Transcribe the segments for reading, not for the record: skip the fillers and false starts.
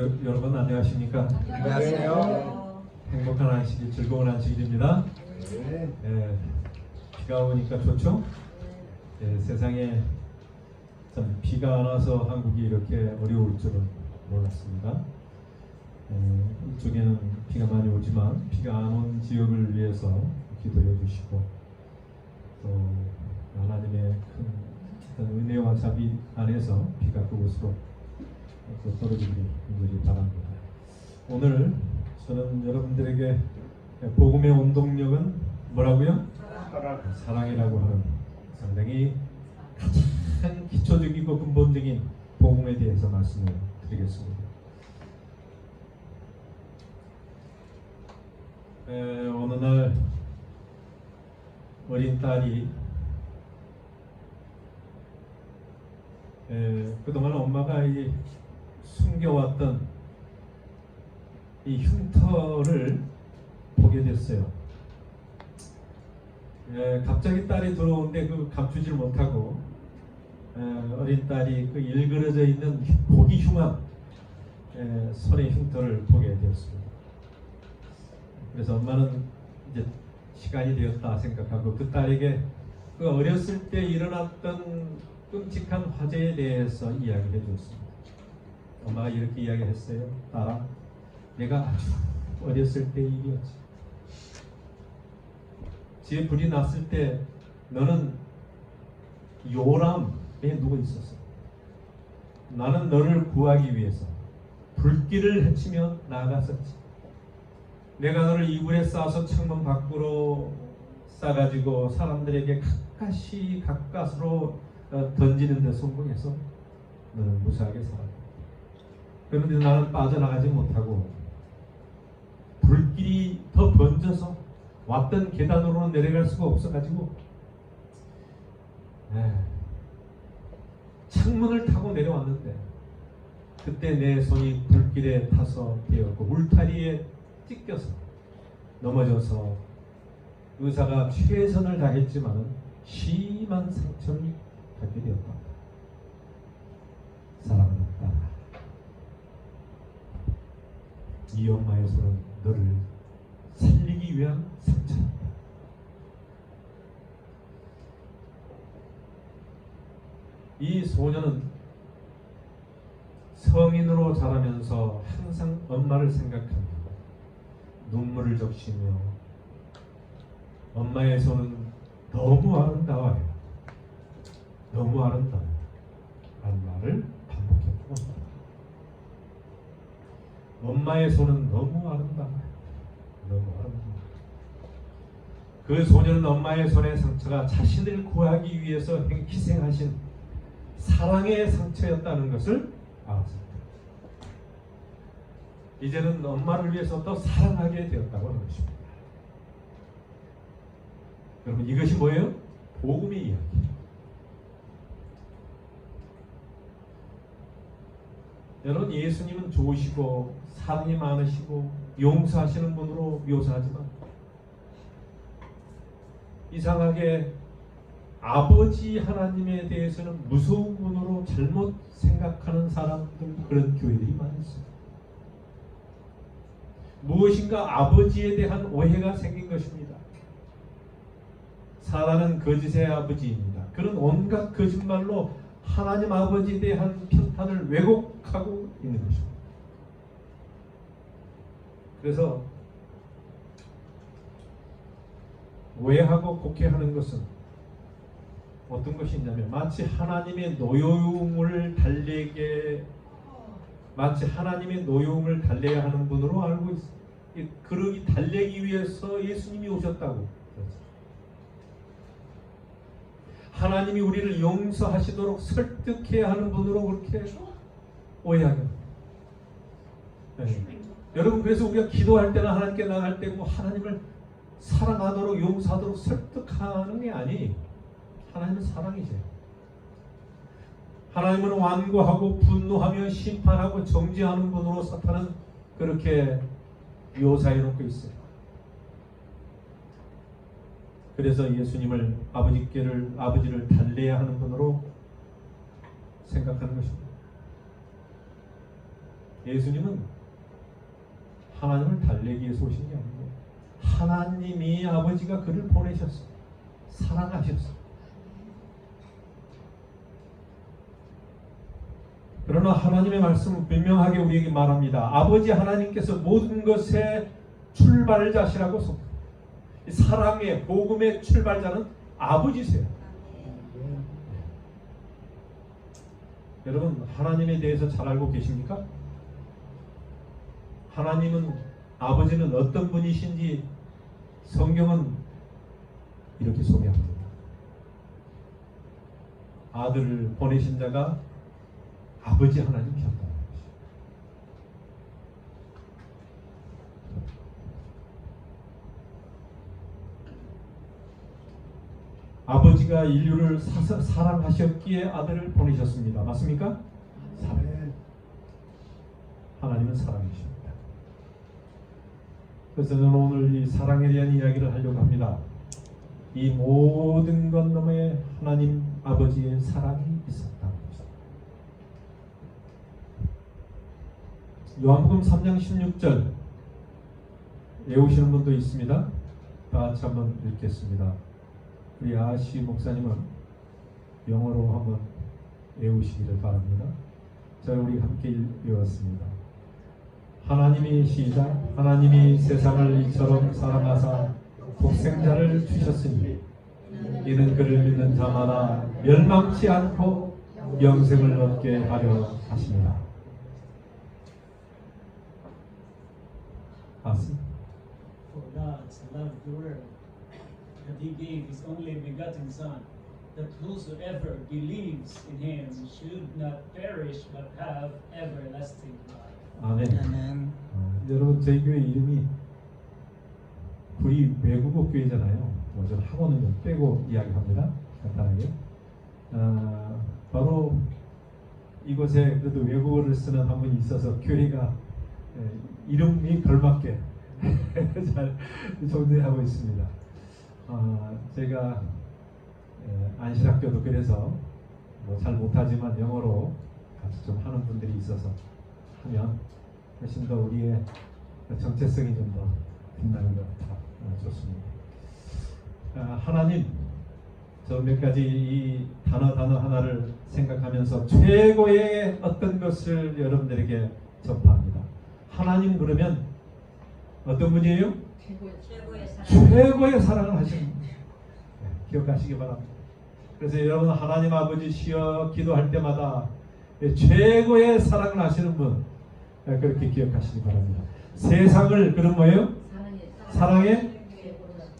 가족 여러분 안녕하십니까? 안녕하세요. 행복한 안식일, 즐거운 안식일입니다. 네. 비가 오니까 좋죠? 세상에 참 비가 안 와서 한국이 이렇게 어려울 줄은 몰랐습니다. 이쪽에는 비가 많이 오지만 비가 안 온 지역을 위해서 기도해 주시고 또 하나님의 큰 은혜와 자비 안에서 비가 그곳으로 또 떨어지기를 바랍니다. 오늘 저는 여러분들에게 복음의 원동력은 뭐라고요? 사랑이라고 하는 상당히 가장 기초적이고 근본적인 복음에 대해서 말씀을 드리겠습니다. 어느 날 어린 딸이 그동안 엄마가 숨겨왔던 이 흉터를 보게 됐어요. 갑자기 딸이 들어오는데 그 감추질 못하고 어린 딸이 그 일그러져 있는 보기 흉한 손의 흉터를 보게 되었습니다. 그래서 엄마는 이제 시간이 되었다 생각하고 그 딸에게 그 어렸을 때 일어났던 끔찍한 화재에 대해서 이야기해 주었습니다. 엄마가 이렇게 이야기했어요. 딸아, 내가 아주 어렸을 때 일이었지. 집에 불이 났을 때 너는 요람에 누워 있었어. 나는 너를 구하기 위해서 불길을 헤치며 나아갔었지. 내가 너를 이불에 싸서 창문 밖으로 싸가지고 사람들에게 가까스로 던지는 데 성공해서 너는 무사하게 살았다. 그런데 나는 빠져나가지 못하고 불길이 더 번져서 왔던 계단으로는 내려갈 수가 없어가지고 창문을 타고 내려왔는데 그때 내 손이 불길에 타서 되었고 울타리에 찢겨서 넘어져서 의사가 최선을 다했지만 심한 상처를 받게 되었다. 사랑하는 딸아, 이 엄마의 손은 너를 살리기 위한 상처다. 이 소녀는 성인으로 자라면서 항상 엄마를 생각하며 눈물을 적시며 엄마의 손은 너무 아름다워요. 너무 아름다워요. 라는 말을 반복했고 엄마의 손은 너무 아름다워요. 너무 아름다워요. 그 소녀는 엄마의 손의 상처가 자신을 구하기 위해서 희생하신 사랑의 상처였다는 것을 알았습니다. 이제는 엄마를 위해서 더 사랑하게 되었다고 하는 것입니다. 여러분, 이것이 뭐예요? 복음의 이야기. 여러분, 예수님은 좋으시고 사랑이 많으시고 용서하시는 분으로 묘사하지만 이상하게 아버지 하나님에 대해서는 무서운 분으로 잘못 생각하는 사람들, 그런 교회들이 많이 있습니다. 무엇인가 아버지에 대한 오해가 생긴 것입니다. 사단은 거짓의 아버지입니다. 그런 온갖 거짓말로 하나님 아버지에 대한 편탄을 왜곡하고 있는 것입니다. 그래서 오해하고 곡해하는 것은 어떤 것이 있냐면 마치 하나님의 노여움을 달래야 하는 분으로 알고 있습니다. 그러기 달래기 위해서 예수님이 오셨다고. 하나님이 우리를 용서하시도록 설득해야 하는 분으로 그렇게 오해하게. 여러분, 그래서 우리가 기도할 때나 하나님께 나갈 때 하나님을 사랑하도록 용서하도록 설득하는 게 아니, 하나님은 사랑이세요. 하나님은 완고하고 분노하며 심판하고 정죄하는 분으로 사탄은 그렇게 묘사해 놓고 있어요. 그래서 예수님을 아버지를 달래야 하는 분으로 생각하는 것입니다. 예수님은 하나님을 달래기 위해서 오신 게 아니고 하나님이 아버지가 그를 보내셨어. 사랑하셨어. 그러나 하나님의 말씀은 분명하게 우리에게 말합니다. 아버지 하나님께서 모든 것의 출발자시라고 속합니다. 사랑의 복음의 출발자는 아버지세요. 여러분 하나님에 대해서 잘 알고 계십니까? 하나님은 아버지는 어떤 분이신지 성경은 이렇게 소개합니다. 아들을 보내신 자가 아버지 하나님이셨다. 아버지가 인류를 사랑하셨기에 아들을 보내셨습니다. 맞습니까? 사랑. 하나님은 사랑이십니다. 그래서 저는 오늘 이 사랑에 대한 이야기를 하려고 합니다. 이 모든 것 너머에 하나님 아버지의 사랑이 있었다. 요한복음 3장 16절 외우시는 분도 있습니다. 다 같이 한번 읽겠습니다. 우리 아시 목사님은 영어로 한번 외우시기를 바랍니다. 자, 우리 함께 외웠습니다. 하나님이 시작. 하나님이 세상을 이처럼 사랑하사 독생자를 주셨으니 이는 그를 믿는 자마다 멸망치 않고 영생을 얻게 하려 하십니다. 맞습니다. For God so loved the world that He gave His only begotten Son, that whosoever believes in Him should not perish but have everlasting life. 아멘. 여러분 저희 교회 이름이 우리 외국어 교회잖아요. 좀 학원은 좀 빼고 이야기합니다. 간단하게. 바로 이곳에 그래도 외국어를 쓰는 한 분이 있어서 교회가 이름이 걸맞게 잘 존재하고 있습니다. 제가 안실학교도 그래서 뭐 잘 못하지만 영어로 같이 좀 하는 분들이 있어서 하면 훨씬 더 우리의 정체성이 좀 더 빛나는 것 같아 좋습니다. 하나님, 저 몇 가지 이 단어 하나를 생각하면서 최고의 어떤 것을 여러분들에게 전파합니다. 하나님 그러면 어떤 분이에요? 최고의 사랑을 하시는 분. 기억하시기 바랍니다. 그래서 여러분 하나님 아버지 시여 기도할 때마다 최고의 사랑을 하시는 분 그렇게 기억하시기 바랍니다. 세상을 그런 뭐예요? 사랑의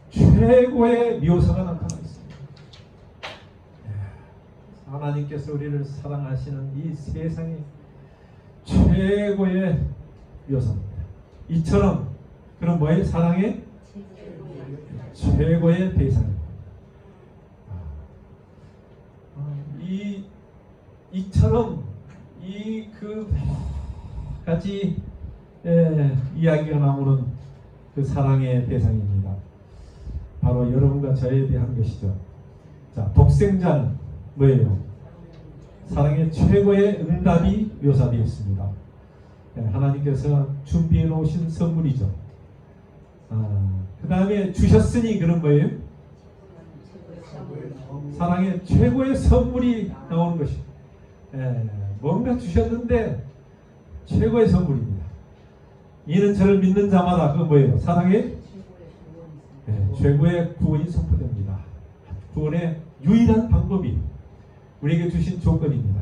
최고의 묘사가 나타나 있습니다. 하나님께서 우리를 사랑하시는 이 세상의 최고의 묘사입니다. 이처럼 그런 뭐예요? 사랑의 최고의 대상입니다. 이처럼 이 그 같이 이야기가 나오는 그 사랑의 대상입니다. 바로 여러분과 저에 대한 것이죠. 자, 독생자는 뭐예요? 사랑의 최고의 응답이 묘사되어 있습니다. 하나님께서 준비해 놓으신 선물이죠. 그 다음에 주셨으니 그런 거예요? 사랑의 최고의 선물이 나오는 것이 뭔가 주셨는데 최고의 선물입니다. 이는 저를 믿는 자마다 그 뭐예요? 사랑의 최고의 구원이 선포됩니다. 구원의 유일한 방법이 우리에게 주신 조건입니다.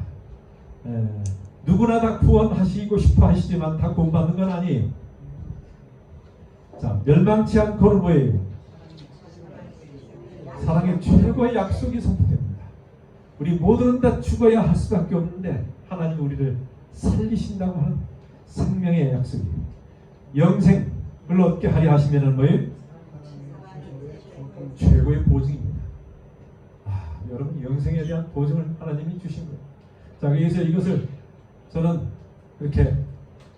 누구나 다 구원하시고 싶어 하시지만 다 구원받는 건 아니에요. 자, 멸망치 않고는 뭐예요? 사랑의 최고의 약속이 선포됩니다. 우리 모두는 다 죽어야 할 수밖에 없는데 하나님 우리를 살리신다고 하는 생명의 약속이에요. 영생을 얻게 하려 하시면은 뭐예요? 최고의 보증입니다. 여러분 영생에 대한 보증을 하나님이 주신 거예요. 자, 그래서 이것을 저는 이렇게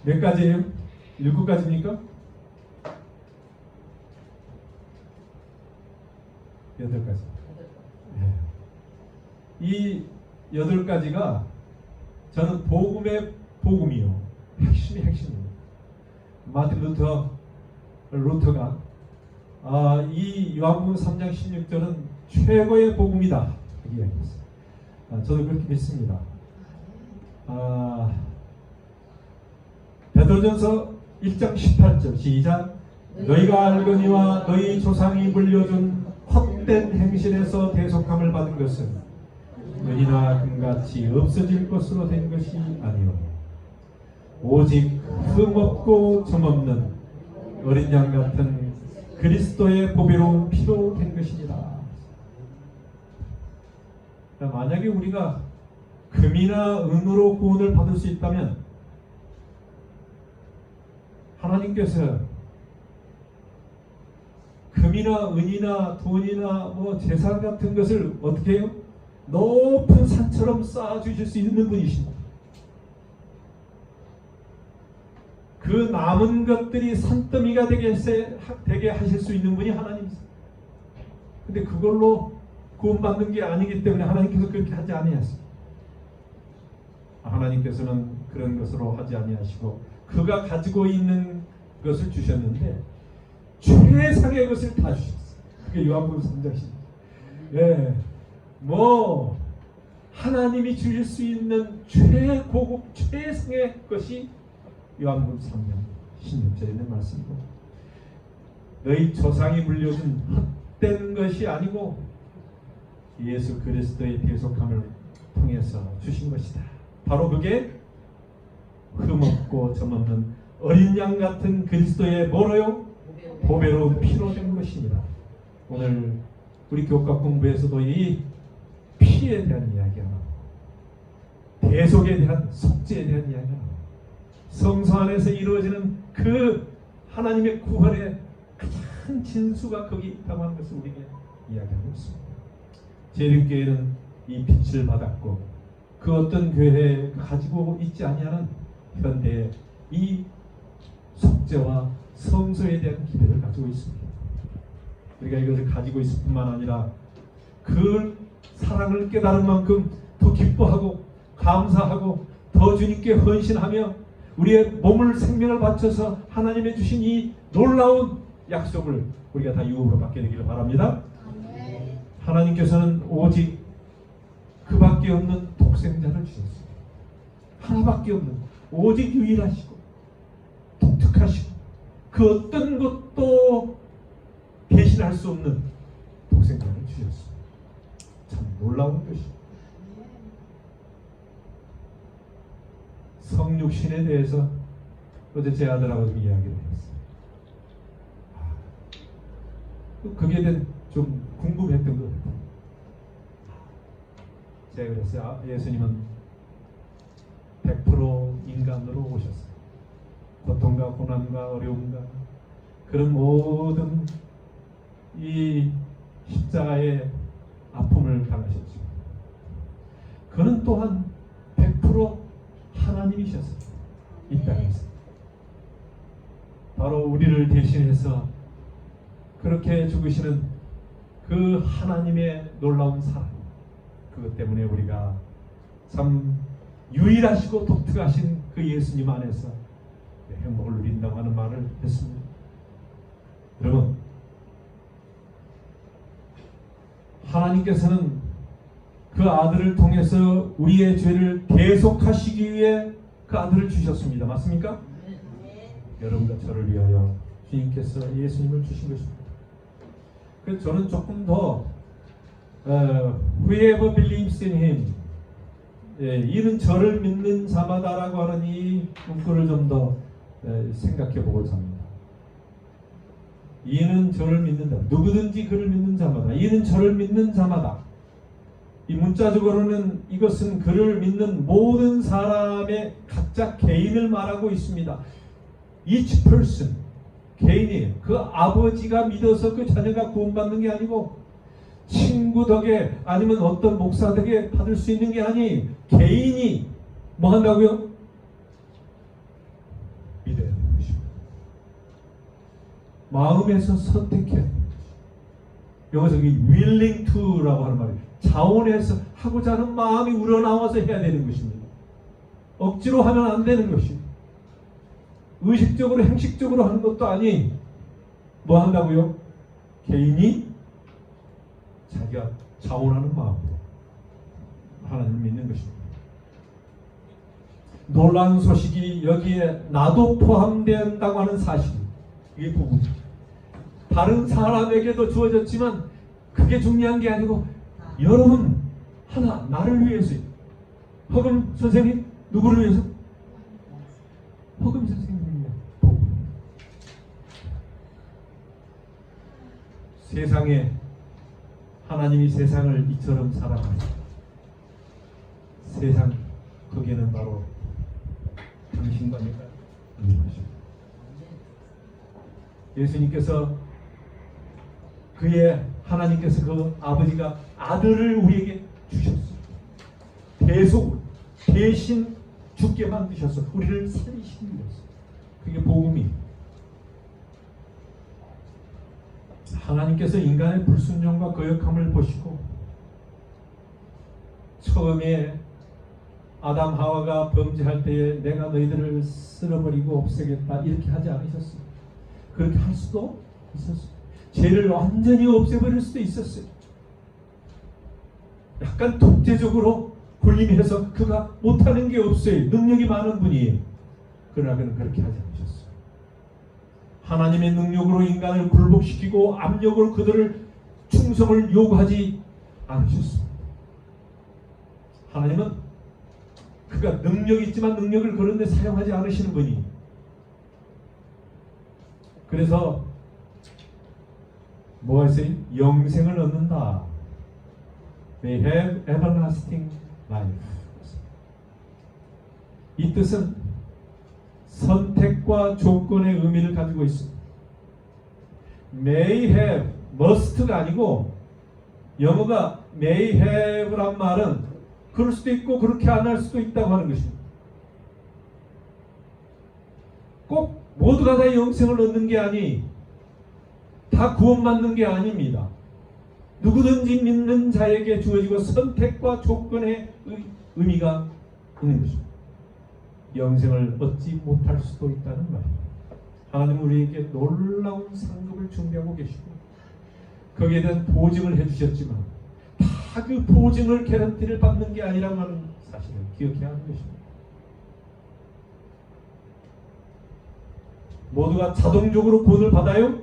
몇 가지예요? 7가지입니까? 8가지. 이 8가지가 저는 복음의 복음이요. 핵심이 핵심입니다. 마틴 루터가 이 요한복음 3장 16절은 최고의 복음이다 이야기했어요. 저도 그렇게 믿습니다. 베드로전서 1장 18절 시작. 너희가 알거니와 너희 조상이 물려준 헛된 행실에서 대속함을 받은 것은 은이나 금같이 없어질 것으로 된 것이 아니오 오직 흠없고 점없는 어린 양 같은 그리스도의 보배로운 피로 된 것이니라. 만약에 우리가 금이나 은으로 구원을 받을 수 있다면 하나님께서 금이나 은이나 돈이나 재산 같은 것을 어떻게 해요? 높은 산처럼 쌓아주실 수 있는 분이십니다. 그 남은 것들이 산더미가 되게 하실 수 있는 분이 하나님이세요. 근데 그걸로 구원받는 게 아니기 때문에 하나님께서 그렇게 하지 아니하십니다. 하나님께서는 그런 것으로 하지 아니하시고 그가 가지고 있는 것을 주셨는데 최상의 것을 다 주셨어요. 그게 요한복음 3장입니다. 예, 하나님이 주실 수 있는 최고급 최상의 것이 요한복음 3장 16절에 있는 말씀이고 너희 조상이 물려준 헛된 것이 아니고 예수 그리스도의 대속함을 통해서 주신 것이다. 바로 그게 흠없고 점없는 어린 양 같은 그리스도의 뭐로요? 보배로운 피로 된 것입니다. 오늘 우리 교과 공부에서도 이 피에 대한 이야기가 대속에 대한 속죄에 대한 이야기가 성소 안에서 이루어지는 그 하나님의 구원의 가장 진수가 거기 있다고 하는 것을 우리에게 이야기하고 있습니다. 재림교회는 이 빛을 받았고 그 어떤 교회에 가지고 있지 아니하는 현대의 이 속죄와 성소에 대한 기대를 가지고 있습니다. 우리가 이것을 가지고 있을 뿐만 아니라 그 사랑을 깨달은 만큼 더 기뻐하고 감사하고 더 주님께 헌신하며 우리의 몸을 생명을 바쳐서 하나님의 주신 이 놀라운 약속을 우리가 다 유업으로 받게 되기를 바랍니다. 하나님께서는 오직 그밖에 없는 독생자를 주셨습니다. 하나밖에 없는 오직 유일하시고 독특하시고 그 어떤 것도 대신할 수 없는 독생자를 주셨습니다. 참 놀라운 것입니다. 성육신에 대해서 어제 제 아들하고 좀 이야기를 했어요. 그게 좀 궁금했던 것 같아요. 제가 그랬어요. 예수님은 100% 인간으로 오셨어요. 고통과 고난과 어려움과 그런 모든 이 십자가의 아픔을 당하셨죠. 그는 또한 100% 하나님이셨어요. 이 땅에서 바로 우리를 대신해서 그렇게 죽으시는 그 하나님의 놀라운 사랑, 그것 때문에 우리가 참 유일하시고 독특하신 그 예수님 안에서 행복을 누린다고 하는 말을 했습니다. 여러분, 하나님께서는 그 아들을 통해서 우리의 죄를 대속하시기 위해 그 아들을 주셨습니다. 맞습니까? 여러분과 저를 위하여 주님께서 예수님을 주신 것입니다. 그래서 저는 조금 더 Whoever believes in him, 이는 저를 믿는 자마다라고 하는 이 문구를 좀 더 생각해 보고자 합니다. 이는 저를 믿는 자, 누구든지 그를 믿는 자마다, 이는 저를 믿는 자마다. 이 문자적으로는 이것은 그를 믿는 모든 사람의 각자 개인을 말하고 있습니다. Each person, 개인이에요. 그 아버지가 믿어서 그 자녀가 구원받는 게 아니고 친구 덕에 아니면 어떤 목사 덕에 받을 수 있는 게 아니, 개인이 뭐 한다고요? 믿어야 되는 것입니다. 마음에서 선택해야 되는 것입니다. 여기서 willing to라고 하는 말이에요. 자원해서 하고자 하는 마음이 우러나와서 해야 되는 것입니다. 억지로 하면 안 되는 것입니다. 의식적으로 행식적으로 하는 것도 아니 뭐 한다고요? 개인이 자기가 자원하는 마음으로 하나님을 믿는 것입니다. 놀라운 소식이 여기에 나도 포함된다고 하는 사실, 이게 복음. 다른 사람에게도 주어졌지만 그게 중요한 게 아니고 여러분 하나 나를 위해서요. 허금 선생님 누구를 위해서? 허금 선생님을 위해 복음. 세상에 하나님이 세상을 이처럼 사랑하는 세상, 거기에는 바로 당신과 내가 있는 것입니다. 예수님께서 하나님께서 그 아버지가 아들을 우리에게 주셨어요. 대속으로 대신 죽게 만드셔서 우리를 살리시는 것이었어요. 그게 복음이에요. 하나님께서 인간의 불순종과 거역함을 보시고 처음에 아담 하와가 범죄할 때에 내가 너희들을 쓸어버리고 없애겠다 이렇게 하지 않으셨어요. 그렇게 할 수도 있었어요. 죄를 완전히 없애버릴 수도 있었어요. 약간 독재적으로 군림해서 그가 못하는 게 없어요. 능력이 많은 분이에요. 그러나 그는 그렇게 하지 않으셨어요. 하나님의 능력으로 인간을 굴복시키고 압력으로 그들을 충성을 요구하지 않으셨습니다. 하나님은 그가 능력이 있지만 능력을 그런 데 사용하지 않으시는 분이. 그래서 뭐가 있어요? 영생을 얻는다. They have everlasting life. 이 뜻은 선택과 조건의 의미를 가지고 있습니다. May have, must가 아니고 영어가 may have란 말은 그럴 수도 있고 그렇게 안 할 수도 있다고 하는 것입니다. 꼭 모두가 다 영생을 얻는 게 아니 다 구원받는 게 아닙니다. 누구든지 믿는 자에게 주어지고 선택과 조건의 의미가 있는 것입니다. 영생을 얻지 못할 수도 있다는 말입니다. 하나님은 우리에게 놀라운 상급을 준비하고 계시고 거기에 대한 보증을 해주셨지만 다 그 보증을 개런티를 받는 게 아니라는 사실을 기억해야 하는 것입니다. 모두가 자동적으로 구원을 받아요?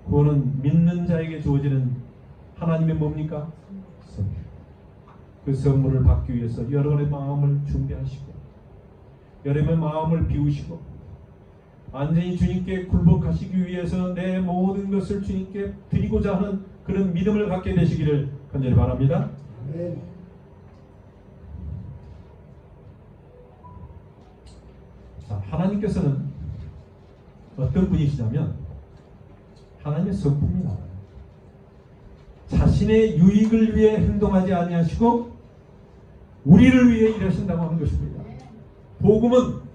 구원은 믿는 자에게 주어지는 하나님의 뭡니까? 선물. 그 선물을 받기 위해서 여러분의 마음을 준비하시고 여러분의 마음을 비우시고 완전히 주님께 굴복하시기 위해서 내 모든 것을 주님께 드리고자 하는 그런 믿음을 갖게 되시기를 간절히 바랍니다. 아멘. 자, 하나님께서는 어떤 분이시냐면 하나님의 성품이 나와요. 자신의 유익을 위해 행동하지 아니하시고 우리를 위해 일하신다고 하는 것입니다. 복음은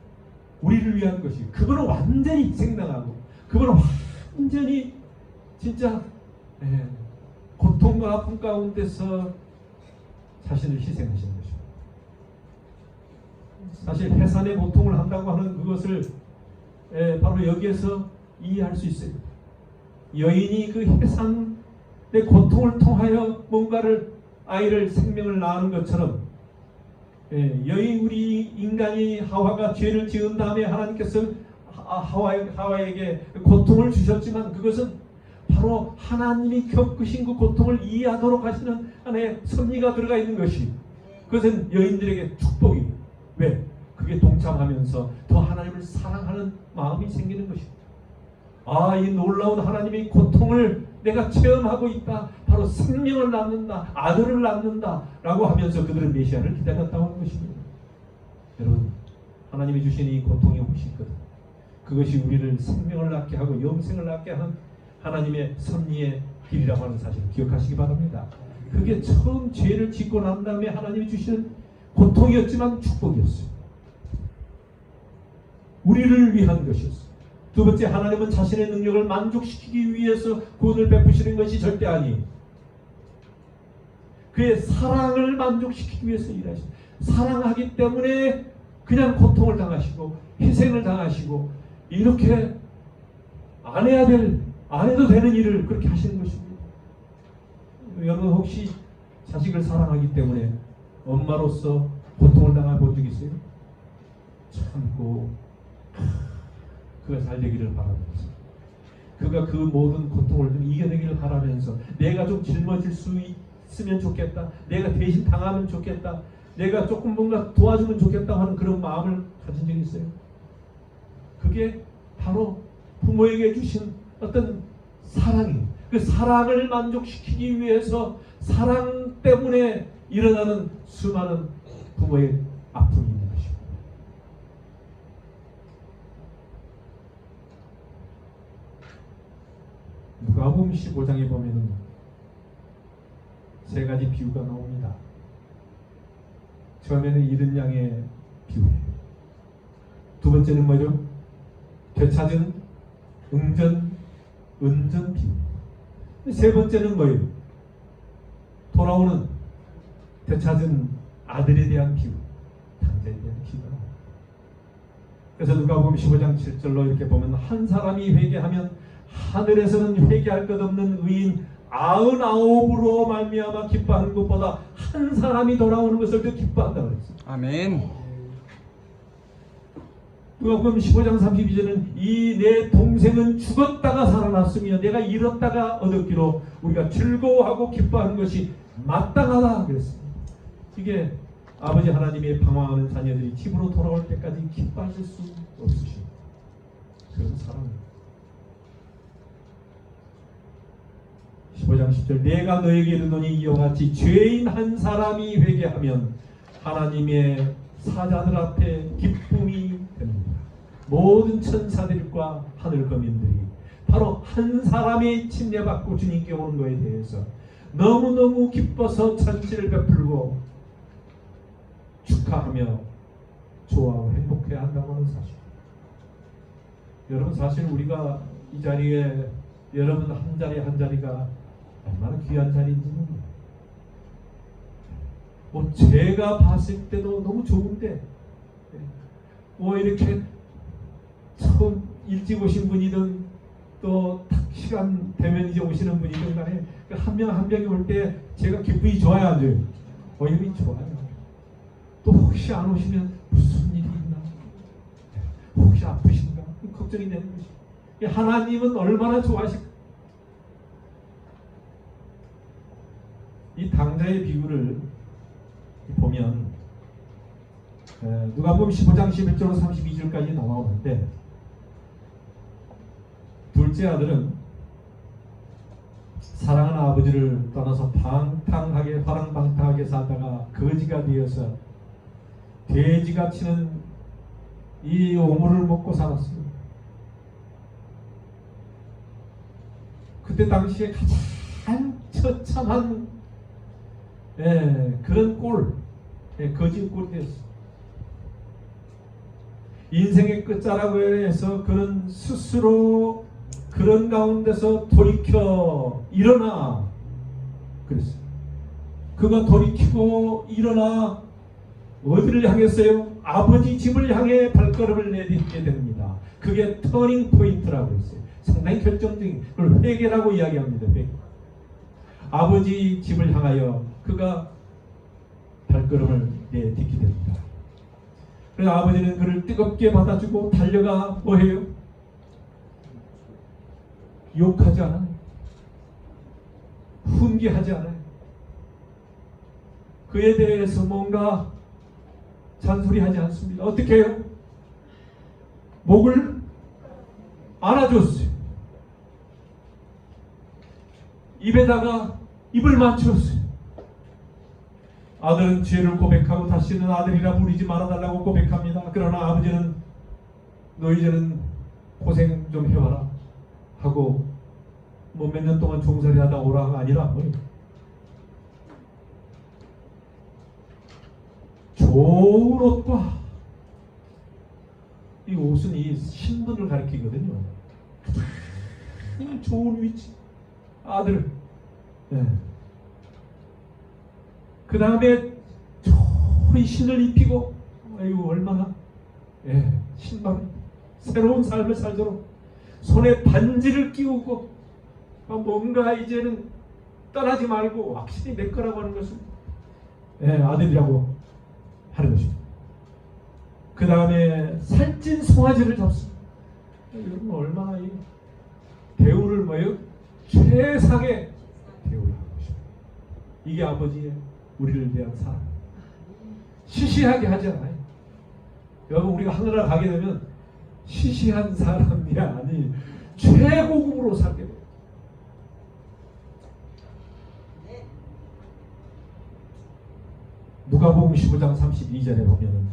우리를 위한 것이, 그분은 완전히 희생당하고 그분은 완전히 진짜 고통과 아픔 가운데서 자신을 희생하시는 것입니다. 사실 해산의 고통을 한다고 하는 그것을 바로 여기에서 이해할 수 있어요. 여인이 그 해산의 고통을 통하여 뭔가를 아이를 생명을 낳는 것처럼 여인 우리 인간이 하와가 죄를 지은 다음에 하나님께서 하와에게 고통을 주셨지만 그것은 바로 하나님이 겪으신 그 고통을 이해하도록 하시는 하나의 섭리가 들어가 있는 것이, 그것은 여인들에게 축복이에요. 왜? 그게 동참하면서 더 하나님을 사랑하는 마음이 생기는 것입니다. 아, 이 놀라운 하나님의 고통을 내가 체험하고 있다. 바로 생명을 낳는다, 아들을 낳는다 라고 하면서 그들은 메시아를 기다렸다고 하는 것입니다. 여러분, 하나님이 주신 이 고통이 혹시 있거든, 그것이 우리를 생명을 낳게 하고 영생을 낳게 하는 하나님의 섭리의 길이라고 하는 사실을 기억하시기 바랍니다. 그게 처음 죄를 짓고 난 다음에 하나님이 주시는 고통이었지만 축복이었어요. 우리를 위한 것이었어요. 두 번째, 하나님은 자신의 능력을 만족시키기 위해서 구원을 베푸시는 것이 절대 아니에요. 그의 사랑을 만족시키기 위해서 일하십니다. 사랑하기 때문에 그냥 고통을 당하시고 희생을 당하시고 이렇게 안 해도 되는 일을 그렇게 하시는 것입니다. 여러분 혹시 자식을 사랑하기 때문에 엄마로서 고통을 당해본 적 있어요? 참고 그가 잘 되기를 바라면서 그가 그 모든 고통을 좀 이겨내기를 바라면서 내가 좀 짊어질 수 있으면 좋겠다, 내가 대신 당하면 좋겠다, 내가 조금 뭔가 도와주면 좋겠다 하는 그런 마음을 가진 적이 있어요? 그게 바로 부모에게 주신 어떤 사랑이에요. 그 사랑을 만족시키기 위해서 사랑 때문에 일어나는 수많은 부모의 아픔이 있는 것입니다. 누가복음 15장에 보면은 세 가지 비유가 나옵니다. 처음에는 잃은 양의 비유예요. 두 번째는 뭐죠? 되찾은 은전 비유. 세 번째는 뭐예요? 돌아오는 되찾은 아들에 대한 비유, 당자에 대한 비유가 나옵니다. 그래서 누가복음 15장 7절로 이렇게 보면 한 사람이 회개하면 하늘에서는 회개할 것 없는 의인 99으로 말미암아 기뻐하는 것보다 한 사람이 돌아오는 것을 더 기뻐한다고 그랬어요. 아멘. 누가복음 15장 32절은 이 내 동생은 죽었다가 살아났으며 내가 잃었다가 얻었기로 우리가 즐거워하고 기뻐하는 것이 마땅하다 그랬습니다. 이게 아버지 하나님의 방황하는 자녀들이 집으로 돌아올 때까지 기뻐하실 수 없으신 그런 사랑입니다. 15장 10절 내가 너에게 이르노니 이와 같이 죄인 한 사람이 회개하면 하나님의 사자들 앞에 기쁨이 됩니다. 모든 천사들과 하늘 거민들이 바로 한 사람의 침례받고 주님께 오는 것에 대해서 너무너무 기뻐서 잔치를 베풀고 축하하며 좋아하고 행복해야 한다고 하는 사실. 여러분 사실 우리가 이 자리에 여러분 한 자리 한 자리가 얼마나 귀한 자리인지는 뭐 제가 봤을 때도 너무 좋은데 뭐 이렇게 처음 일찍 오신 분이든 또 시간 되면 이제 오시는 분이든 간에 한 명 한 명이 올 때 제가 기분이 좋아요 안 좋아요? 기분이 좋아요. 또 혹시 안 오시면 무슨 일이 있나? 혹시 아프신가? 걱정이 되는 것이. 하나님은 얼마나 좋아하실까? 이 당자의 비유를 보면 누가복음 15장 11절로 32절까지 나오는데 둘째 아들은 사랑하는 아버지를 떠나서 방탕하게 화랑방탕하게 살다가 거지가 되어서 돼지가 치는 이 오물을 먹고 살았습니다. 그때 당시에 가장 처참한 그런 꼴, 거지 꼴이 되었습니다. 인생의 끝자락으로 해서 그는 스스로 그런 가운데서 돌이켜 일어나 그랬어요. 그가 돌이키고 일어나 어디를 향했어요? 아버지 집을 향해 발걸음을 내딛게 됩니다. 그게 터닝 포인트라고 했어요. 상당히 결정적인 그걸 회개라고 이야기합니다. 회개. 아버지 집을 향하여 그가 발걸음을 내딛게 됩니다. 그래서 아버지는 그를 뜨겁게 받아주고 달려가 뭐해요? 욕하지 않아요. 훈계하지 않아요. 그에 대해서 뭔가 잔소리하지 않습니다. 어떻게 해요? 목을 안아줬어요. 입에다가 입을 맞추었어요. 아들은 죄를 고백하고 다시는 아들이라 부르지 말아달라고 고백합니다. 그러나 아버지는 너 이제는 고생 좀 해와라 하고 뭐 몇 년 동안 종살이 하다 오라가 아니라 뭐예요? 좋은 옷과 이 옷은 이 신분을 가리키거든요. 좋은 위치 아들 그 다음에 좋은 헌신을 입히고 아이고 얼마나 신방 새로운 삶을 살도록 손에 반지를 끼우고 뭔가 이제는 떠나지 말고 확실히 내 거라고 하는 것을 아들이라고 하는 것입니다. 그 다음에 살찐 송아지를 잡습니다. 여러분 얼마나 이 대우를 뭐예요? 최상의 대우를 하는 것입니다. 이게 아버지의 우리를 위한 사랑. 시시하게 하지 않아요. 여러분 우리가 하늘나라 가게 되면 시시한 사람이 아니 최고급으로 살게 돼요. 누가복음 15장 32절에 보면은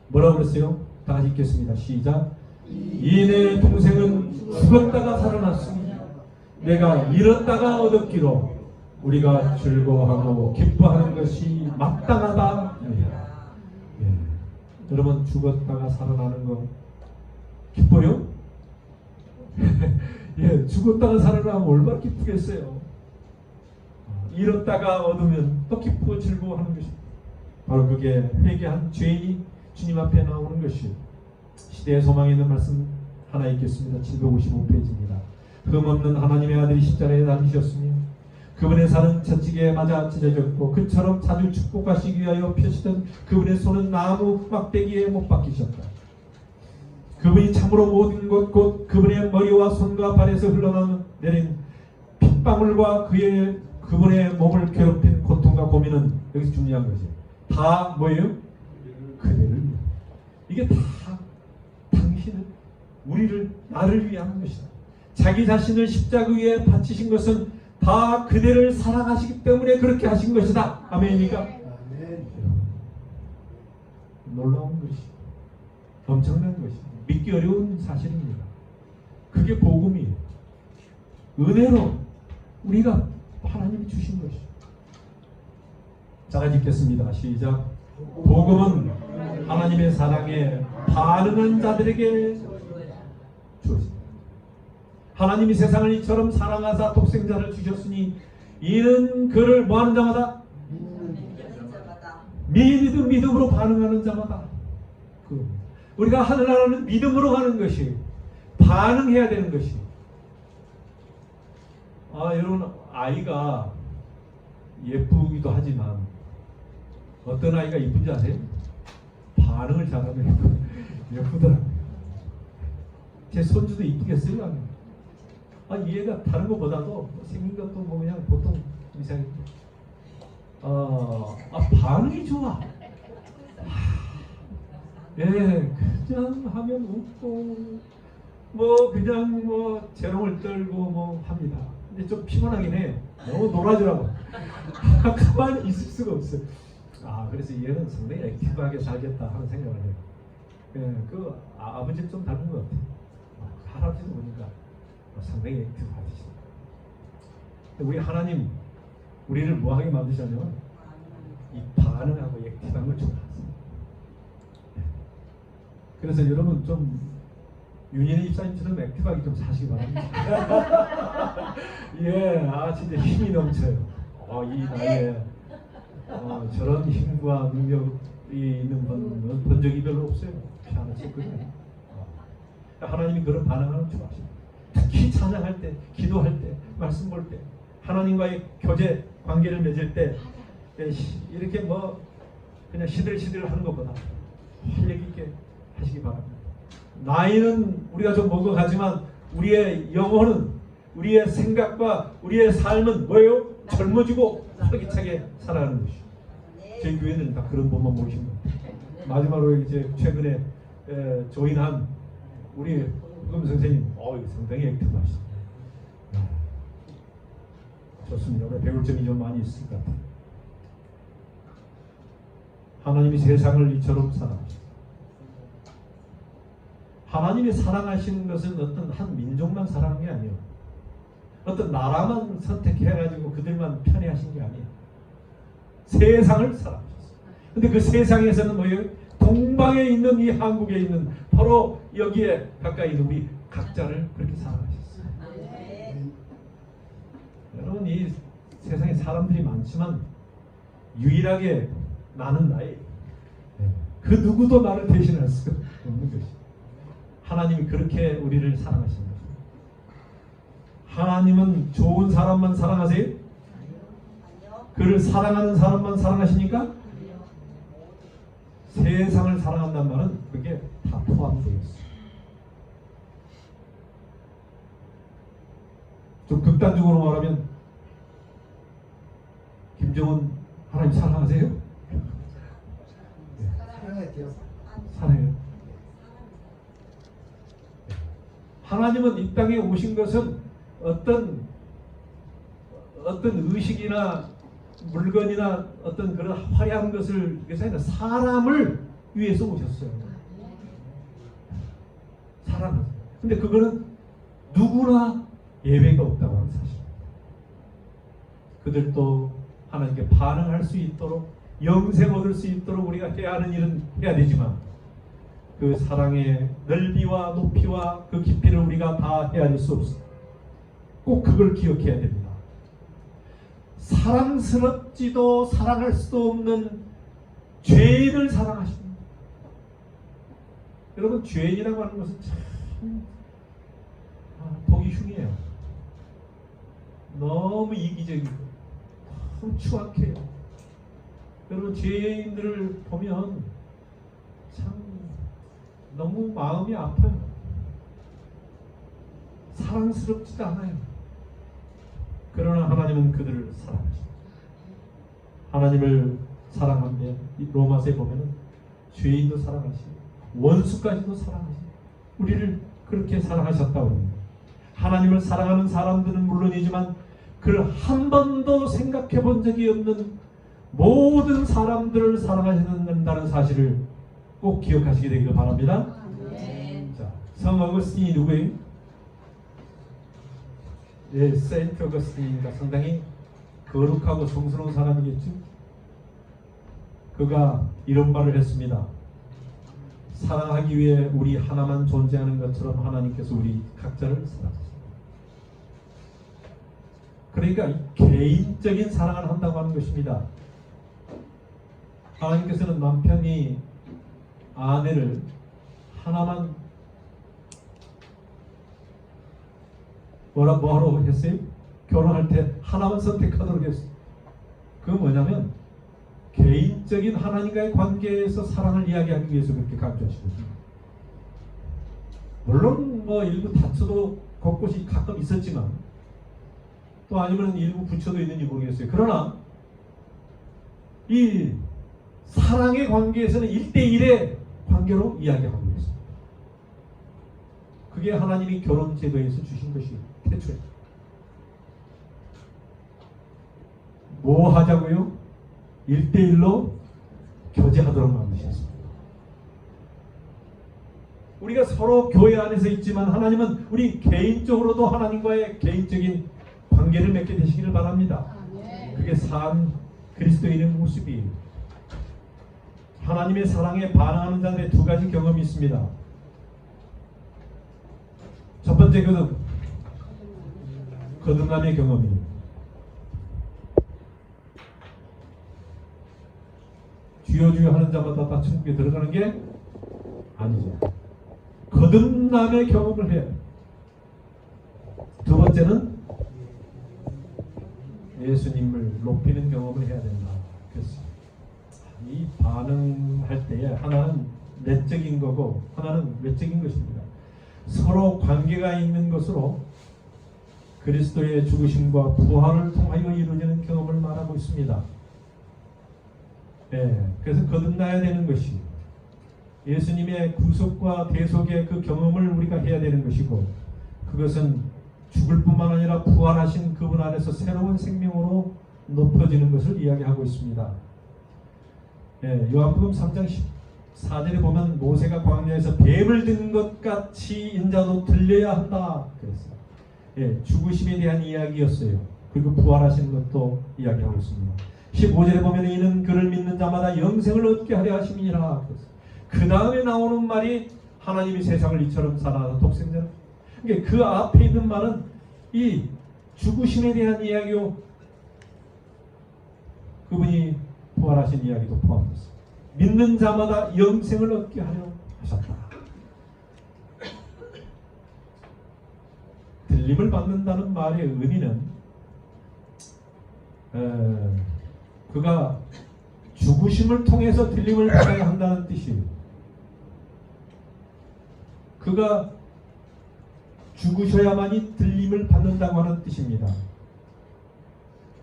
뭐라고 그랬어요? 다 같이 읽겠습니다. 시작. 이내 동생은 죽었다가 살아났으니 내가 잃었다가 얻었기로 우리가 즐거워하고 기뻐하는 것이 마땅하다. 여러분 죽었다가 살아나는 거 기뻐요? 죽었다가 살아나면 얼마나 기쁘겠어요. 잃었다가 얻으면 또 기쁘고 즐거워하는 것입니다. 바로 그게 회개한 죄인이 주님 앞에 나오는 것이 시대의 소망에 있는 말씀 하나 읽겠습니다. 755페이지입니다. 흠없는 하나님의 아들이 십자가에 달리셨으며 그분의 살은 채찍에 맞아 찢어졌고 그처럼 자주 축복하시기 위하여 펴시던 그분의 손은 나무 막대기에 못 박히셨다. 그분이 참으로 모든 것 곧 그분의 머리와 손과 발에서 흘러내린 핏방울과 그분의 몸을 괴롭힌 고통과 고민은 여기서 중요한 거지. 다 뭐예요? 그대를 위해. 이게 다 당신을 우리를 나를 위한 것이다. 자기 자신을 십자가 위에 바치신 것은 다 그대를 사랑하시기 때문에 그렇게 하신 것이다. 아멘입니까? 아멘. 놀라운 것이 엄청난 것이 믿기 어려운 사실입니다. 그게 복음이에요. 은혜로 우리가 하나님이 주신 것이. 자, 같이 읽겠습니다. 시작. 복음은 하나님의 사랑에 반응한 자들에게 주어집니다. 하나님이 세상을 이처럼 사랑하사 독생자를 주셨으니 이는 그를 뭐하는 자마다? 믿음으로 반응하는 자마다. 우리가 하늘나라는 믿음으로 가는 것이 반응해야 되는 것이. 여러분 아이가 예쁘기도 하지만 어떤 아이가 이쁜지 아세요? 반응을 잘하면 예쁘더라고요. 제 손주도 이쁘겠어요? 얘가 다른 것보다도 생긴 것도 뭐 그냥 보통 이상해. 반응이 좋아. 그냥 하면 웃고 그냥 재롱을 떨고 합니다. 근데 좀 피곤하긴 해요. 너무 놀아주라고. 가만히 있을 수가 없어요. 그래서 얘는 상당히 액티브하게 살겠다 하는 생각을 해요. 그 아버지를 좀 닮은 것 같아요. 할아버지도 보니까 상당히 액티브하시죠. 우리 하나님 우리를 뭐하게 만드셨냐면 이 반응하고 액티브한 걸 좋아하세요. 그래서 여러분 좀 윤희의 입사님처럼 액티브하게 좀 사시기 바랍니다. 진짜 힘이 넘쳐요. 이 나이에 저런 힘과 능력이 있는 분은 본 적이 별로 없어요. 피아노 쳤거든요. 하나님이 그런 반응을 좋아하십니다. 특히 찬양할 때, 기도할 때, 말씀 볼 때, 하나님과의 교제 관계를 맺을 때 이렇게 그냥 시들시들 하는 것보다 활력 있게 하시기 바랍니다. 나이는 우리가 좀 먹어가지만 우리의 영혼은, 우리의 생각과 우리의 삶은 뭐예요? 젊어지고 활기차게 살아가는 것이죠. 저희 교회는 다 그런 분만 모십니다. 마지막으로 이제 최근에 조인한 우리 흑음 선생님, 상당히 액티브하시죠. 좋습니다. 우리 배울 점이 좀 많이 있을 것 같아요. 하나님이 세상을 이처럼 사랑하셨습니다. 하나님이 사랑하시는 것은 어떤 한 민족만 사랑한 게 아니에요. 어떤 나라만 선택해가지고 그들만 편애하신 게 아니에요. 세상을 사랑하셨어요. 근데 그 세상에서는 뭐예요? 동방에 있는 이 한국에 있는 바로 여기에 가까이 있는 우리 각자를 그렇게 사랑하셨어요. 여러분 이 세상에 사람들이 많지만 유일하게 나는 나의 그 누구도 나를 대신할 수 없는 것이. 하나님이 그렇게 우리를 사랑하시는 거죠. 하나님은 좋은 사람만 사랑하세요? 그를 사랑하는 사람만 사랑하십니까? 세상을 사랑한다는 말은 그게 다 포함되어 있어요. 좀 극단적으로 말하면 김정은 하나님 사랑하세요? 사랑할게요. 사랑해요. 하나님은 이 땅에 오신 것은 어떤 의식이나 물건이나 어떤 그런 화려한 것을 위해서 아니라 사람을 위해서 오셨어요. 사랑을. 근데 그거는 누구나 예외가 없다고 하는 사실. 그들도 하나님께 반응할 수 있도록 영생 얻을 수 있도록 우리가 해야 하는 일은 해야 되지만 그 사랑의 넓이와 높이와 그 깊이를 우리가 다 헤아릴 수 없어. 꼭 그걸 기억해야 됩니다. 사랑스럽지도 사랑할 수도 없는 죄인을 사랑하십니다. 여러분, 죄인이라고 하는 것은 참 보기 흉해요. 너무 이기적이고 너무 추악해요. 여러분, 죄인들을 보면 참 너무 마음이 아파요. 사랑스럽지도 않아요. 그러나 하나님은 그들을 사랑하십니다. 하나님을 사랑하면 로마서에 보면은 죄인도 사랑하시고 원수까지도 사랑하시고 우리를 그렇게 사랑하셨다고 합니다. 하나님을 사랑하는 사람들은 물론이지만 그를 한 번도 생각해 본 적이 없는 모든 사람들을 사랑하신다는 사실을 꼭 기억하시게 되기를 바랍니다. 자, 성 어거스틴이 누구예요? 예, 세인트 어거스틴이니까 상당히 거룩하고 성스러운 사람이겠죠. 그가 이런 말을 했습니다. 사랑하기 위해 우리 하나만 존재하는 것처럼 하나님께서 우리 각자를 사랑하십니다. 그러니까 개인적인 사랑을 한다고 하는 것입니다. 하나님께서는 남편이 아내를 하나만 뭐하러 했어요? 결혼할 때 하나만 선택하도록 했어요. 그건 뭐냐면 개인적인 하나님과의 관계에서 사랑을 이야기하기 위해서 그렇게 강조하시거든요. 물론 뭐 일부 다투도 곳곳이 가끔 있었지만 또 아니면 일부 부처도 있는지 모르겠어요. 그러나 이 사랑의 관계에서는 1대1의 관계로 이야기하고 있습니다. 그게 하나님이 결혼 제도에서 주신 것이 태초에. 뭐 하자고요? 1대1로 교제하도록 만드셨습니다. 우리가 서로 교회 안에서 있지만 하나님은 우리 개인적으로도 하나님과의 개인적인 관계를 맺게 되시기를 바랍니다. 그게 산 그리스도인의 모습이에요. 하나님의 사랑에 반응하는 자들의 두 가지 경험이 있습니다. 첫 번째 경험, 거듭남의 경험이에요. 주여 주여 하는 자마다 다 천국에 들어가는 게 아니죠. 거듭남의 경험을 해야 돼요. 두 번째는 예수님을 높이는 경험을 해야 된다. 그래서 이 반응할 때에 하나는 내적인 거고 하나는 외적인 것입니다. 서로 관계가 있는 것으로 그리스도의 죽으심과 부활을 통하여 이루어지는 경험을 말하고 있습니다. 네, 그래서 거듭나야 되는 것이 예수님의 구속과 대속의 그 경험을 우리가 해야 되는 것이고 그것은 죽을 뿐만 아니라 부활하신 그분 안에서 새로운 생명으로 높아지는 것을 이야기하고 있습니다. 예, 요한복음 3장 14절에 보면 모세가 광야에서 뱀을 든 것 같이 인자도 들려야 한다 그랬어요. 예, 죽으심에 대한 이야기였어요. 그리고 부활하시는 것도 이야기하고 있습니다. 15절에 보면 이는 그를 믿는 자마다 영생을 얻게 하려 하심이라 그랬어요. 그 다음에 나오는 말이 하나님이 세상을 이처럼 사랑하사 독생자를. 그러니까 그 앞에 있는 말은 이 죽으심에 대한 이야기요. 그분이 부활하신 이야기도 포함됐어요. 믿는 자마다 영생을 얻게 하려 하셨다. 들림을 받는다는 말의 의미는 그가 죽으심을 통해서 들림을 받아야 한다는 뜻이에요. 그가 죽으셔야만이 들림을 받는다고 하는 뜻입니다.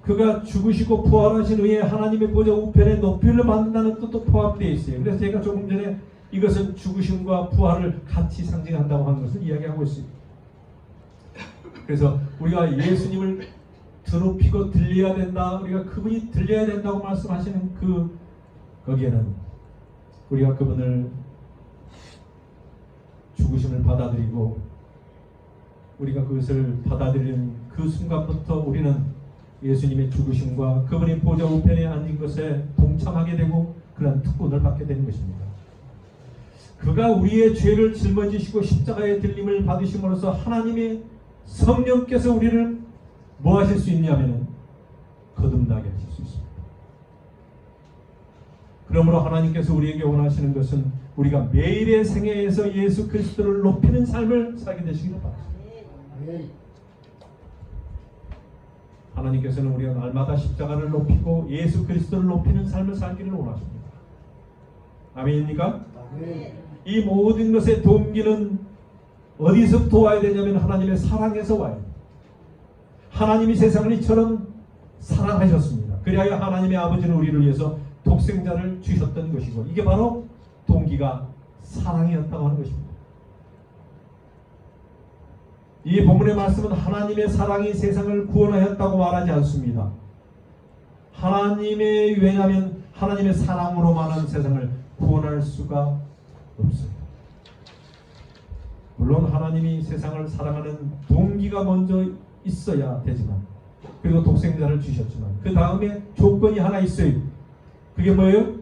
그가 죽으시고 부활하신 후에 하나님의 보좌 우편에 높이를 받는다는 뜻도 포함되어 있어요. 그래서 제가 조금 전에 이것은 죽으심과 부활을 같이 상징한다고 하는 것을 이야기하고 있습니다. 그래서 우리가 예수님을 드높이고 들려야 된다, 우리가 그분이 들려야 된다고 말씀하시는 거기에는 우리가 그분을 죽으심을 받아들이고 우리가 그것을 받아들이는 그 순간부터 우리는 예수님의 죽으심과 그분의 보좌 우편에 앉은 것에 동참하게 되고 그런 특권을 받게 되는 것입니다. 그가 우리의 죄를 짊어지시고 십자가의 들림을 받으심으로써 하나님의 성령께서 우리를 뭐 하실 수 있냐면 거듭나게 하실 수 있습니다. 그러므로 하나님께서 우리에게 원하시는 것은 우리가 매일의 생애에서 예수 그리스도를 높이는 삶을 살게 되시기를 바랍니다. 하나님께서는 우리가 날마다 십자가를 높이고 예수 그리스도를 높이는 삶을 살기를 원하십니다. 아멘입니까? 이 모든 것의 동기는 어디서부터 와야 되냐면 하나님의 사랑에서 와야 됩니다. 하나님이 세상을 이처럼 사랑하셨습니다. 그리하여 하나님의 아버지는 우리를 위해서 독생자를 주셨던 것이고 이게 바로 동기가 사랑이었다고 하는 것입니다. 이 본문의 말씀은 하나님의 사랑이 세상을 구원하였다고 말하지 않습니다. 왜냐하면 하나님의 사랑으로만은 세상을 구원할 수가 없습니다. 물론 하나님이 세상을 사랑하는 동기가 먼저 있어야 되지만 그리고 독생자를 주셨지만 그 다음에 조건이 하나 있어요. 그게 뭐예요?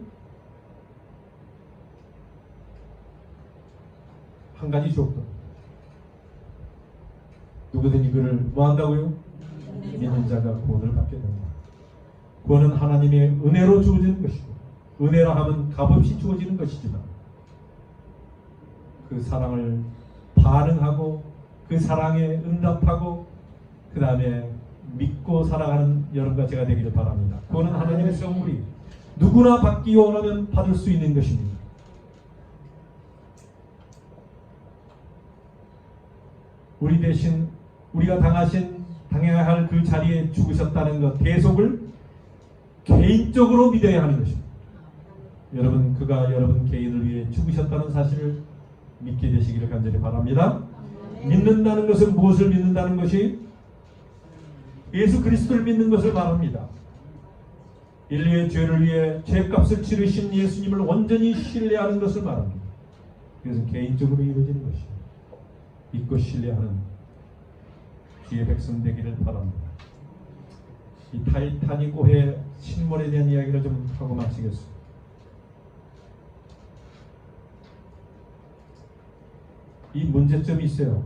한 가지 조건. 누구든지 그를 뭐 한다고요? 믿는 자가 구원을 받게 된다. 구원은 하나님의 은혜로 주어지는 것이고 은혜라 하면 값없이 주어지는 것이지만 그 사랑을 반응하고 그 사랑에 응답하고 그 다음에 믿고 살아가는 여러분과 제가 되기를 바랍니다. 그거는 하나님의 선물이 누구나 받기 원하면 받을 수 있는 것입니다. 우리 대신 우리가 당해야 할 그 자리에 죽으셨다는 것 대속을 개인적으로 믿어야 하는 것입니다. 여러분 그가 여러분 개인을 위해 죽으셨다는 사실을 믿게 되시기를 간절히 바랍니다. 믿는다는 것은 무엇을 믿는다는 것이 예수 그리스도를 믿는 것을 말합니다. 인류의 죄를 위해 죄값을 치르신 예수님을 온전히 신뢰하는 것을 말합니다. 그것은 개인적으로 이루어지는 것이에요. 믿고 신뢰하는 주의 백성 되기를 바랍니다. 이 타이타닉호의 침몰에 대한 이야기를 좀 하고 마치겠습니다. 이 문제점이 있어요.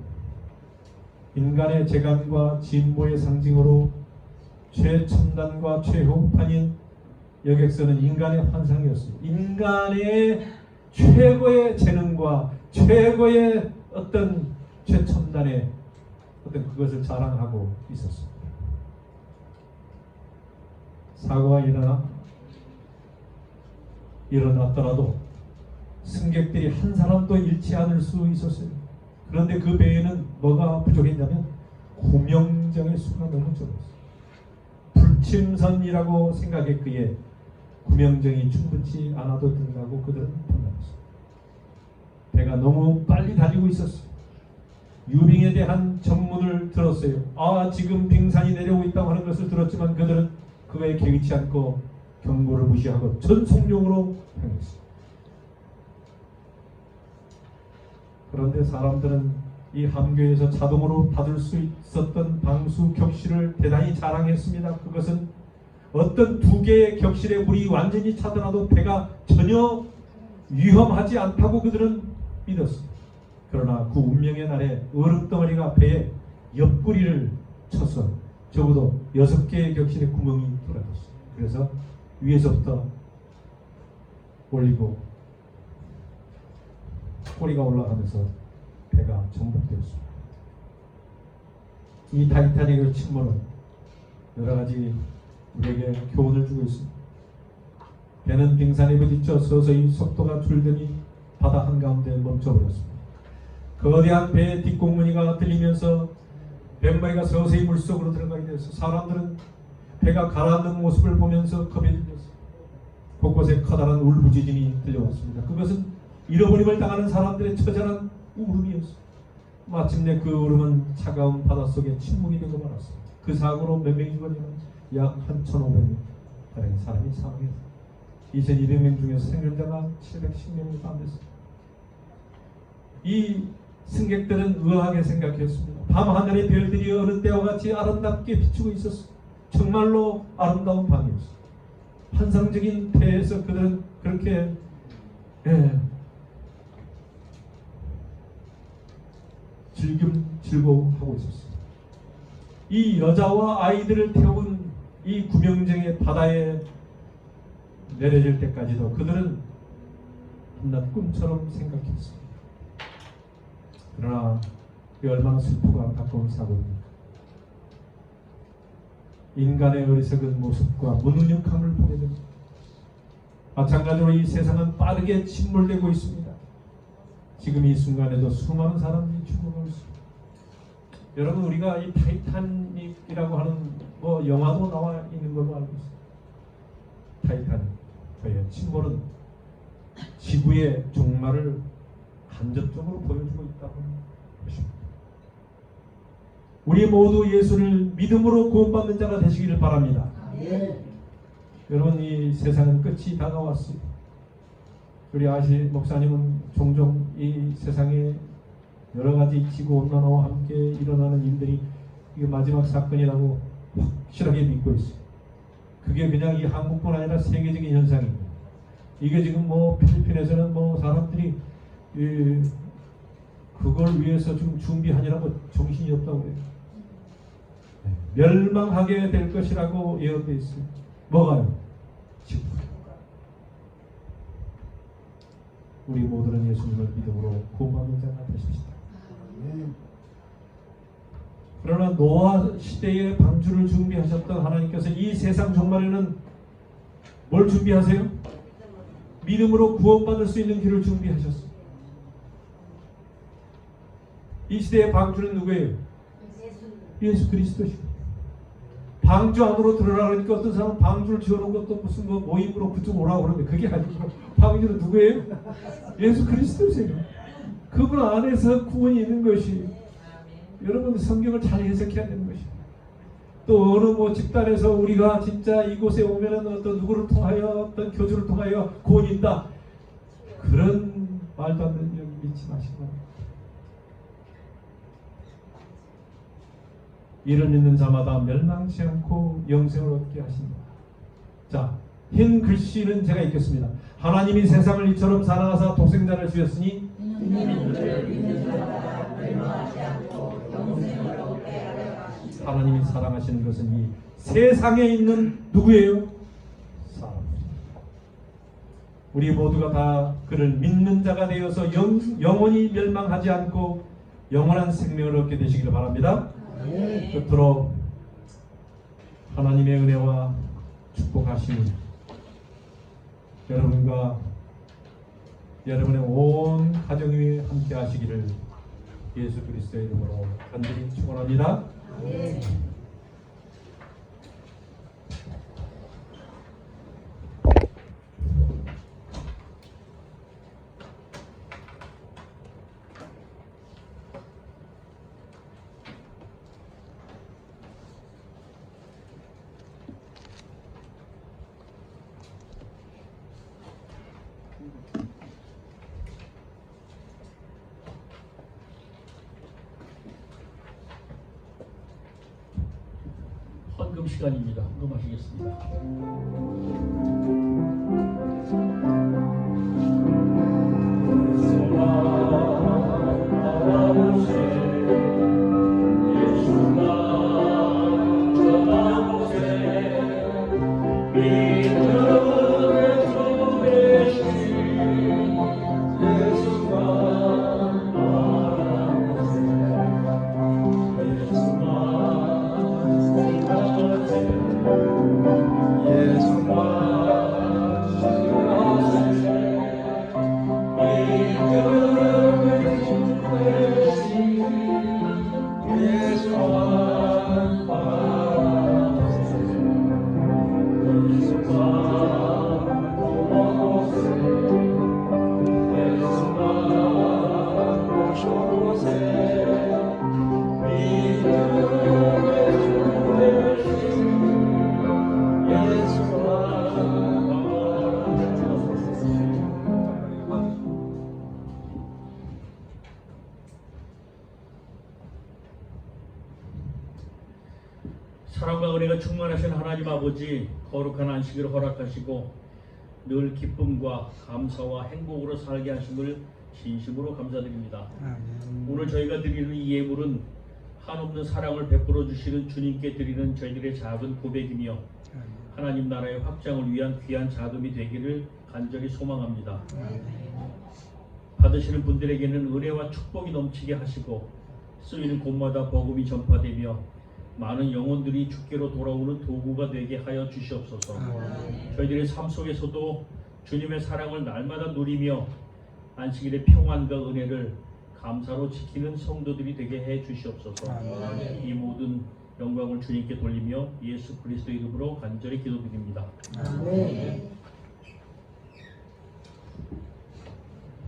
인간의 재간과 진보의 상징으로 최첨단과 최후판인 여객선은 인간의 환상이었습니다. 인간의 최고의 재능과 최고의 어떤 최첨단의 어떤 그것을 자랑하고 있었습니다. 사고가 일어났더라도 승객들이 한 사람도 잃지 않을 수 있었어요. 그런데 그 배에는 뭐가 부족했냐면 구명정의 수가 너무 적었어요. 불침선이라고 생각했기에 구명정이 충분치 않아도 된다고 그들은 판단했어요. 배가 너무 빨리 달리고 있었어요. 유빙에 대한 전문을 들었어요. 지금 빙산이 내려오고 있다고 하는 것을 들었지만 그들은 그거에 개의치 않고 경고를 무시하고 전속력으로 행했어요. 그런데 사람들은 이 함교에서 자동으로 닫을 수 있었던 방수 격실을 대단히 자랑했습니다. 그것은 어떤 두 개의 격실에 물이 완전히 차더라도 배가 전혀 위험하지 않다고 그들은 믿었습니다. 그러나 그 운명의 날에 얼음덩어리가 배의 옆구리를 쳐서 적어도 6개의 격실에 구멍이 뚫어졌어요. 그래서 위에서부터 올리고 꼬리가 올라가면서 배가 정복되었습니다. 이 타이타닉의 침몰은 여러 가지 우리에게 교훈을 주고 있습니다. 배는 빙산에 부딪혀 서서히 속도가 줄더니 바다 한가운데 멈춰버렸습니다. 거대한 배의 뒷공무니가 들리면서 뱃머리가 서서히 물속으로 들어가게 되어서 사람들은 배가 가라앉는 모습을 보면서 겁에 들렸습니다. 곳곳에 커다란 울부짖음이 들려왔습니다. 그것은 잃어버림을 당하는 사람들의 처절한 울음이었습니다. 마침내 그 울음은 차가운 바닷속에 침묵이 되고 말았습니다. 그 사고로 몇 명이 죽었냐면 약 1,500명 가량의 사람이 사망했습니다. 2,200명 중에서 생존자가 710명이 포함됐습니다. 이 승객들은 의아하게 생각했습니다. 밤하늘의 별들이 어느 때와 같이 아름답게 비추고 있었습니다. 정말로 아름다운 밤이었습니다. 환상적인 배에서 그들은 그렇게 즐거워하고 있었습니다. 이 여자와 아이들을 태운 이 구명정의 바다에 내려질 때까지도 그들은 한낱 꿈처럼 생각했습니다. 그러나 이 얼마나 슬프고 안타까운 사고입니까? 인간의 어리석은 모습과 무능력함을 보게 됩니다. 마찬가지로 이 세상은 빠르게 침몰되고 있습니다. 지금 이 순간에도 수많은 사람들이 죽어가고 있습니다. 여러분, 우리가 이 타이타닉이라고 하는 영화도 나와 있는 걸로 알고 있습니다. 타이타닉의 침몰은 지구의 종말을 간접적으로 보여주고 있다고 하는 것입니다. 우리 모두 예수를 믿음으로 구원받는 자가 되시기를 바랍니다. 여러분, 이 세상은 끝이 다가왔습니다. 우리 아시 목사님은 종종 이 세상에 여러 가지 지구온난화와 함께 일어나는 일들이 이게 마지막 사건이라고 확실하게 믿고 있어요. 그게 그냥 이 한국뿐 아니라 세계적인 현상입니다. 이게 지금 필리핀에서는 사람들이 그걸 위해서 지금 준비하느라고 정신이 없다고 해요. 멸망하게 될 것이라고 예언되어 있어요. 뭐가요? 지구. 우리 모두는 예수님을 믿음으로 구원받는 자가 되십시다. 그러나 노아 시대의 방주를 준비하셨던 하나님께서 이 세상 종말에는 뭘 준비하세요? 믿음으로 구원받을 수 있는 길을 준비하셨어요. 이 시대의 방주는 누구예요? 예수 그리스도시고. 방주 안으로 들어가라 그러니까 어떤 사람은 방주를 지어놓은 것도 무슨 모임으로 그쪽 오라고 그러는데 그게 아니고 방주는 누구예요? 예수 그리스도세요. 그분 안에서 구원이 있는 것이, 여러분 성경을 잘 해석해야 되는 것이. 또 어느 집단에서 우리가 진짜 이곳에 오면은 어떤 누구를 통하여 어떤 교주를 통하여 구원이 있다, 그런 말도 안 되는 얘기 믿지 마시고, 이를 믿는 자마다 멸망치 않고 영생을 얻게 하신다. 자, 흰 글씨는 제가 읽겠습니다. 하나님이 세상을 이처럼 사랑하사 독생자를 주셨으니 하나님이 사랑하시는 것은 이 세상에 있는 누구예요? 사람. 우리 모두가 다 그를 믿는 자가 되어서 영원히 멸망하지 않고 영원한 생명을 얻게 되시기를 바랍니다. 끝으로 하나님의 은혜와 축복하심이 여러분과 여러분의 온 가정 위에 함께 하시기를 예수 그리스도의 이름으로 간절히 축원합니다. 헌금 시간입니다. 헌금하시겠습니다. 믿음을 통해 사랑과 은혜가 충만하신 하나님 아버지, 거룩한 안식일을 허락하시고 늘 기쁨과 감사와 행복으로 살게 하심을 진심으로 감사드립니다. 오늘 저희가 드리는 이 예물은 한없는 사랑을 베풀어 주시는 주님께 드리는 저희들의 작은 고백이며 하나님 나라의 확장을 위한 귀한 자금이 되기를 간절히 소망합니다. 받으시는 분들에게는 은혜와 축복이 넘치게 하시고 쓰이는 곳마다 복음이 전파되며 많은 영혼들이 주께로 돌아오는 도구가 되게 하여 주시옵소서. 저희들의 삶 속에서도 주님의 사랑을 날마다 누리며 안식일의 평안과 은혜를 감사로 지키는 성도들이 되게 해 주시옵소서. 이 모든 영광을 주님께 돌리며 예수 그리스도 이름으로 간절히 기도드립니다.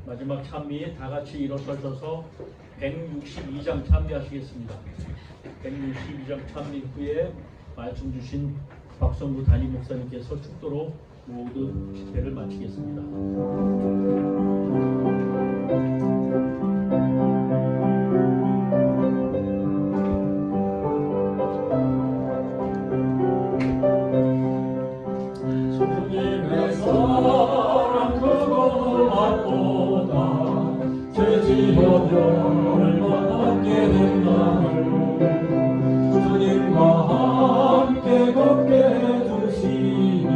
마지막 찬미에 다 같이 일어서셔서 162장 찬미하시겠습니다. 162장 찬미 후에 말씀 주신 박성구 담임 목사님께서 축도로 모든 집회를 마치겠습니다. 주님의 사랑 그거 맛보다 죄 지어져 함께 된 나를 주님과 함께 걷게 해주시니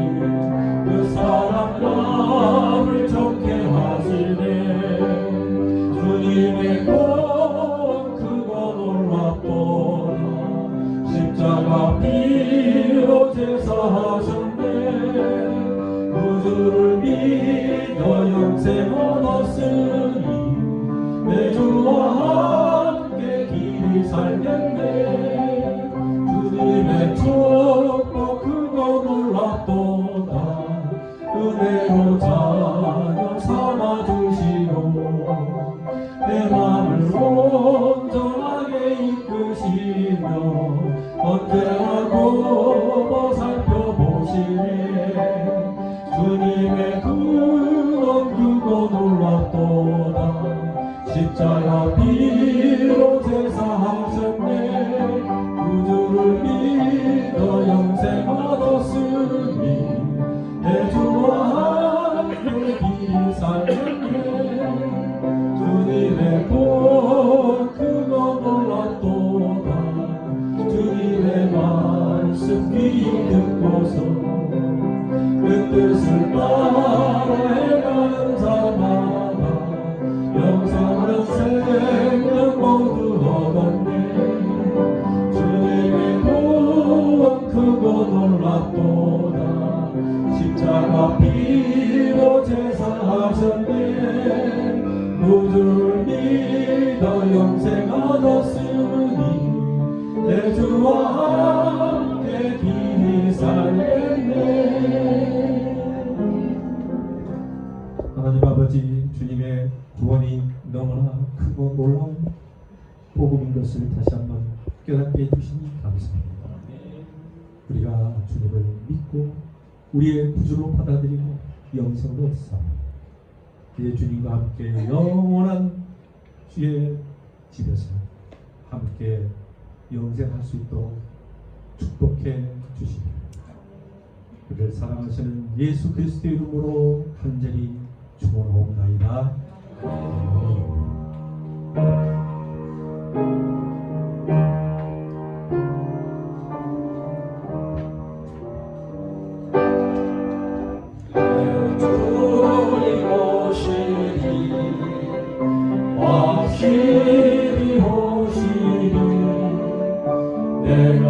그 사랑 나를 좋게 하시네. 주님의 건 크고 놀랍도다 십자가 피로 제사하셨네. 구주를 믿어 영생 얻었으니 내 주와 함께 길이 살겠네. 주님의 축복 크고 놀랍도다 은혜로 자녀 삼아주시고 내 맘을 온전하게 이끄시며 언제나 굽어 살펴보시네. 주님의 그런 크고 놀랍도다 십자가 피로 제사하셨네. 구주를 믿어 영생 얻었으니 내 주와 함께 길이 살겠네. 주님의 복 크고 놀랍도다 주님의 말씀 귀 듣고서 그 뜻을 따라 해가는 자마다 영생은 생명 모두 얻었네. 주님의 구원 크고 놀랍도다 십자가 피로 제사하셨네. 구주를 믿어 영생 얻었으니 내 주와 함께 길이 살겠네. 하나님 아버지, 주님의 구원이 너무나 크고 놀라운 복음인 것을 다시 한번 깨닫게 해주시니 감사합니다. 우리가 주님을 믿고 우리의 구주로 받아들이고 영생을 얻사옵니다. 이제 주님과 함께 영원한 주의 집에서 함께 영생할 수 있도록 축복해 주시옵소서. 그를 사랑하시는 예수 그리스도의 이름으로 간절히 축원하옵나이다. 확실히 오시리 내가